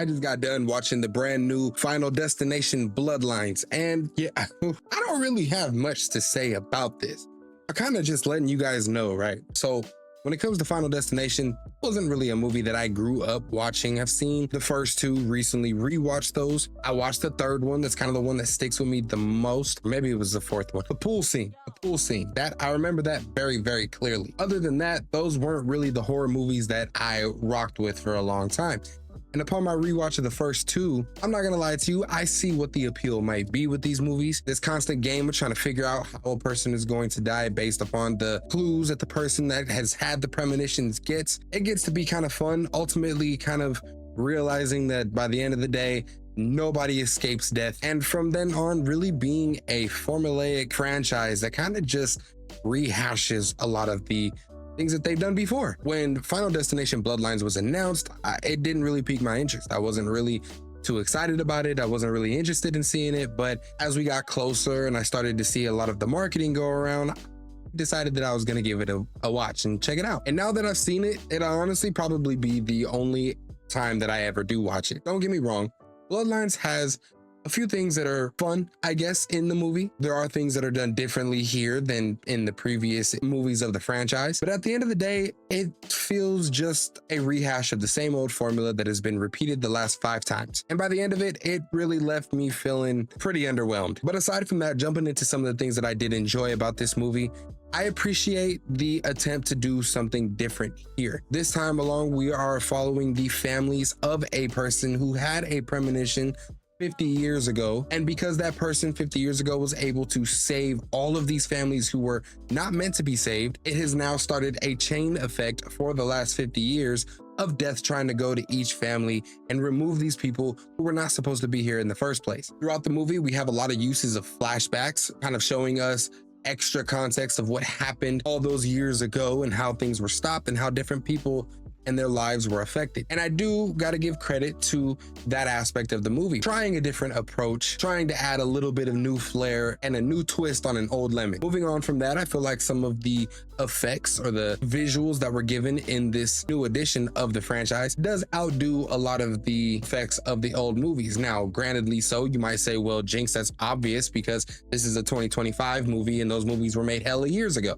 I just got done watching the brand new Final Destination Bloodlines, and yeah, I don't really have much to say about this. I'm kind of just letting you guys know, right? So when it comes to Final Destination, it wasn't really a movie that I grew up watching. I've seen the first two, recently rewatched those. I watched the third one. That's kind of the one that sticks with me the most. Maybe it was the fourth one. The pool scene. That I remember that very, very clearly. Other than that, those weren't really the horror movies that I rocked with for a long time. And upon my rewatch of the first two, I'm not gonna lie to you, I see what the appeal might be with these movies. This constant game of trying to figure out how a person is going to die based upon the clues that the person that has had the premonitions gets. It gets to be kind of fun, ultimately kind of realizing that by the end of the day, nobody escapes death. And from then on, really being a formulaic franchise that kind of just rehashes a lot of the things that they've done before. When Final Destination Bloodlines was announced, it didn't really pique my interest. I wasn't really too excited about it. I wasn't really interested in seeing it. But as we got closer and I started to see a lot of the marketing go around, I decided that I was going to give it a watch and check it out. And now that I've seen it, it'll honestly probably be the only time that I ever do watch it. Don't get me wrong. Bloodlines has a few things that are fun, I guess, in the movie. There are things that are done differently here than in the previous movies of the franchise. But at the end of the day, it feels just a rehash of the same old formula that has been repeated the last 5 times. And by the end of it, it really left me feeling pretty underwhelmed. But aside from that, jumping into some of the things that I did enjoy about this movie, I appreciate the attempt to do something different here. This time along, we are following the families of a person who had a premonition 50 years ago. And because that person 50 years ago was able to save all of these families who were not meant to be saved, it has now started a chain effect for the last 50 years of death trying to go to each family and remove these people who were not supposed to be here in the first place. Throughout the movie, we have a lot of uses of flashbacks, kind of showing us extra context of what happened all those years ago and how things were stopped and how different people and their lives were affected. And I do got to give credit to that aspect of the movie, trying a different approach, trying to add a little bit of new flair and a new twist on an old lemon. Moving on from that, I feel like some of the effects or the visuals that were given in this new edition of the franchise does outdo a lot of the effects of the old movies. Now, grantedly so, you might say, well, Jinx, that's obvious because this is a 2025 movie and those movies were made hella years ago.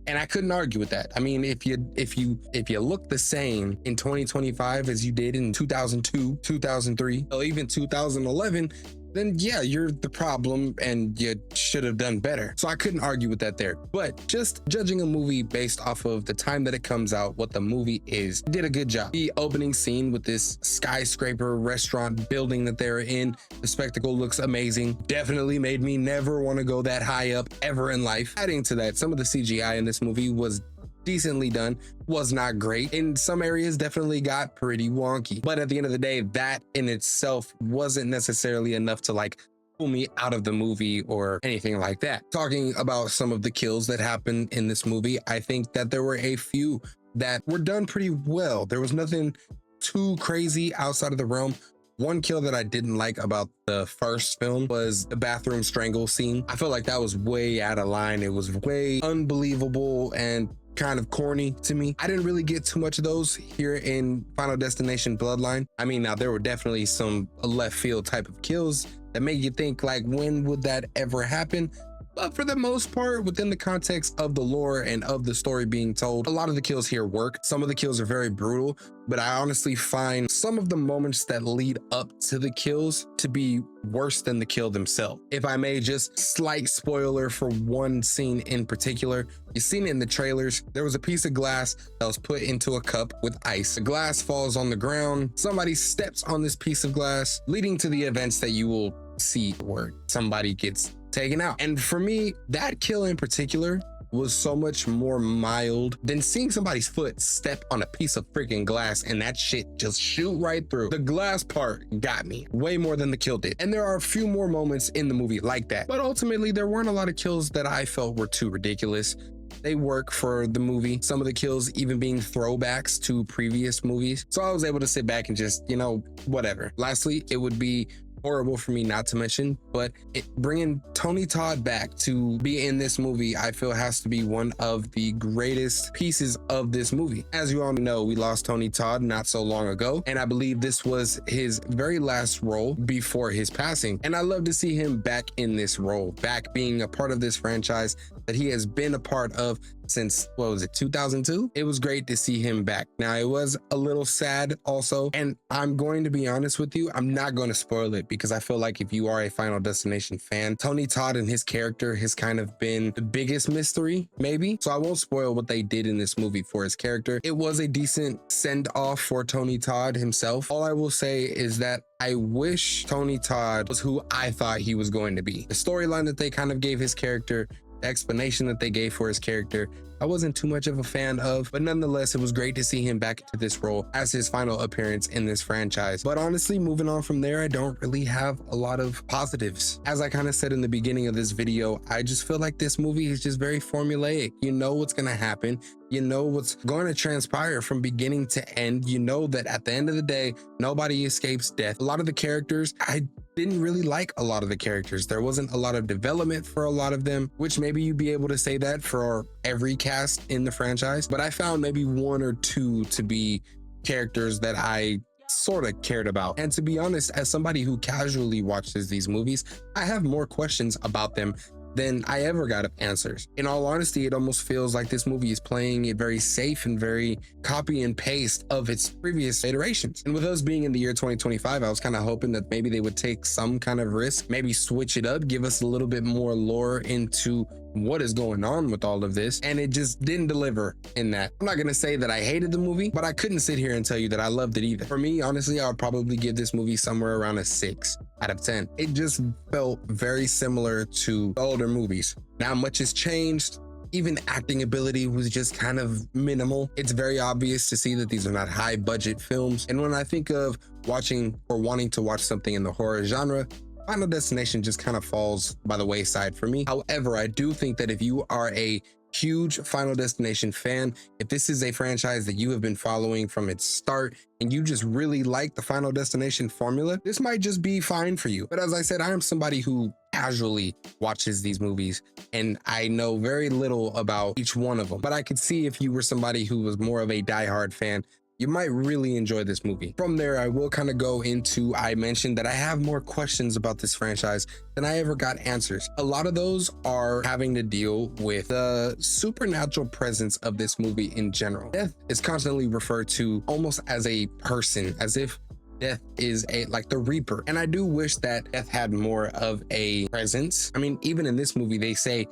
And I couldn't argue with that. I mean, if you look the same in 2025 as you did in 2002, 2003, or even 2011, then yeah, you're the problem and you should have done better. So I couldn't argue with that there. But just judging a movie based off of the time that it comes out, what the movie is, did a good job. The opening scene with this skyscraper restaurant building that they're in, the spectacle looks amazing. Definitely made me never want to go that high up ever in life. Adding to that, some of the CGI in this movie was decently done, was not great. In some areas, definitely got pretty wonky. But at the end of the day, that in itself wasn't necessarily enough to like pull me out of the movie or anything like that. Talking about some of the kills that happened in this movie, I think that there were a few that were done pretty well. There was nothing too crazy outside of the realm. One kill that I didn't like about the first film was the bathroom strangle scene. I felt like that was way out of line. It was way unbelievable and kind of corny to me. I didn't really get too much of those here in Final Destination Bloodline. I mean, now there were definitely some left field type of kills that made you think like, when would that ever happen? But for the most part, within the context of the lore and of the story being told, a lot of the kills here work. Some of the kills are very brutal, but I honestly find some of the moments that lead up to the kills to be worse than the kill themselves. If I may, just slight spoiler for one scene in particular. You've seen it in the trailers. There was a piece of glass that was put into a cup with ice. The glass falls on the ground. Somebody steps on this piece of glass, leading to the events that you will see where somebody gets taken out. And for me, that kill in particular was so much more mild than seeing somebody's foot step on a piece of freaking glass and that shit just shoot right through. The glass part got me way more than the kill did. And there are a few more moments in the movie like that. But ultimately, there weren't a lot of kills that I felt were too ridiculous. They work for the movie. Some of the kills even being throwbacks to previous movies. So I was able to sit back and just, you know, whatever. Lastly, it would be horrible for me not to mention, but bringing Tony Todd back to be in this movie, I feel has to be one of the greatest pieces of this movie. As you all know, we lost Tony Todd not so long ago, and I believe this was his very last role before his passing. And I love to see him back in this role, back being a part of this franchise that he has been a part of since, what was it, 2002? It was great to see him back. Now, it was a little sad also, and I'm going to be honest with you, I'm not going to spoil it because I feel like if you are a Final Destination fan, Tony Todd and his character has kind of been the biggest mystery, maybe. So I won't spoil what they did in this movie for his character. It was a decent send-off for Tony Todd himself. All I will say is that I wish Tony Todd was who I thought he was going to be. The storyline that they kind of gave his character, the explanation that they gave for his character, I wasn't too much of a fan of, but nonetheless, it was great to see him back into this role as his final appearance in this franchise. But honestly, moving on from there, I don't really have a lot of positives. As I kind of said in the beginning of this video, I just feel like this movie is just very formulaic. You know what's going to happen. You know what's going to transpire from beginning to end. You know that at the end of the day, nobody escapes death. A lot of the characters, I didn't really like a lot of the characters. There wasn't a lot of development for a lot of them, which maybe you'd be able to say that for every cast in the franchise. But I found maybe one or two to be characters that I sort of cared about. And to be honest, as somebody who casually watches these movies, I have more questions about them than I ever got answers. In all honesty, it almost feels like this movie is playing it very safe and very copy and paste of its previous iterations. And with us being in the year 2025, I was kind of hoping that maybe they would take some kind of risk, maybe switch it up, give us a little bit more lore into what is going on with all of this, and it just didn't deliver in that. I'm not gonna say that I hated the movie, but I couldn't sit here and tell you that I loved it either. For me, honestly, I would probably give this movie somewhere around a 6 out of 10. It just felt very similar to the older movies. Not much has changed. Even acting ability was just kind of minimal. It's very obvious to see that these are not high budget films. And when I think of watching or wanting to watch something in the horror genre, Final Destination just kind of falls by the wayside for me. However, I do think that if you are a huge Final Destination fan, if this is a franchise that you have been following from its start and you just really like the Final Destination formula, this might just be fine for you. But as I said, I am somebody who casually watches these movies and I know very little about each one of them. But I could see if you were somebody who was more of a diehard fan, you might really enjoy this movie. From there, I will kind of go into, I mentioned that I have more questions about this franchise than I ever got answers. A lot of those are having to deal with the supernatural presence of this movie in general. Death is constantly referred to almost as a person, as if Death is like the Reaper. And I do wish that Death had more of a presence. I mean, even in this movie, they say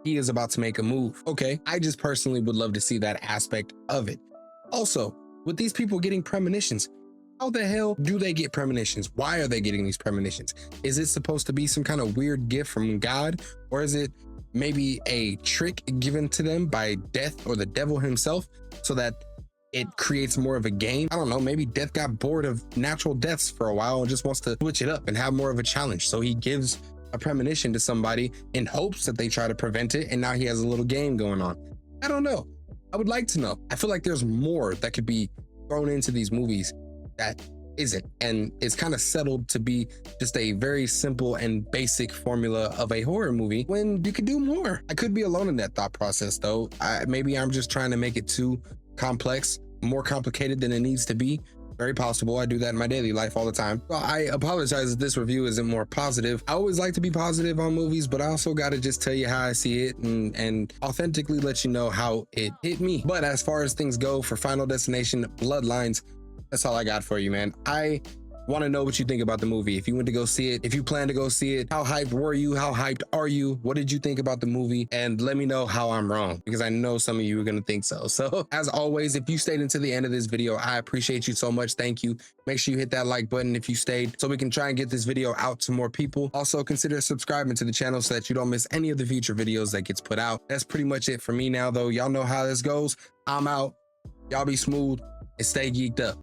he is about to make a move. Okay, I just personally would love to see that aspect of it. Also, with these people getting premonitions, how the hell do they get premonitions? Why are they getting these premonitions? Is it supposed to be some kind of weird gift from God? Or is it maybe a trick given to them by Death or the devil himself so that it creates more of a game? I don't know, maybe Death got bored of natural deaths for a while and just wants to switch it up and have more of a challenge. So he gives a premonition to somebody in hopes that they try to prevent it, and now he has a little game going on. I don't know. I would like to know. I feel like there's more that could be thrown into these movies that isn't, and it's kind of settled to be just a very simple and basic formula of a horror movie when you could do more. I could be alone in that thought process though. Maybe I'm just trying to make it too complex, more complicated than it needs to be. Very possible. I do that in my daily life all the time. Well, I apologize if this review isn't more positive. I always like to be positive on movies, but I also got to just tell you how I see it and authentically let you know how it hit me. But as far as things go for Final Destination Bloodlines, that's all I got for you, man. I want to know what you think about the movie. If you went to go see it, if you plan to go see it, how hyped were you? How hyped are you? What did you think about the movie? And let me know how I'm wrong, because I know some of you are going to think so. So as always, if you stayed until the end of this video, I appreciate you so much. Thank you. Make sure you hit that like button if you stayed so we can try and get this video out to more people. Also consider subscribing to the channel so that you don't miss any of the future videos that gets put out. That's pretty much it for me now though. Y'all know how this goes. I'm out. Y'all be smooth and stay geeked up.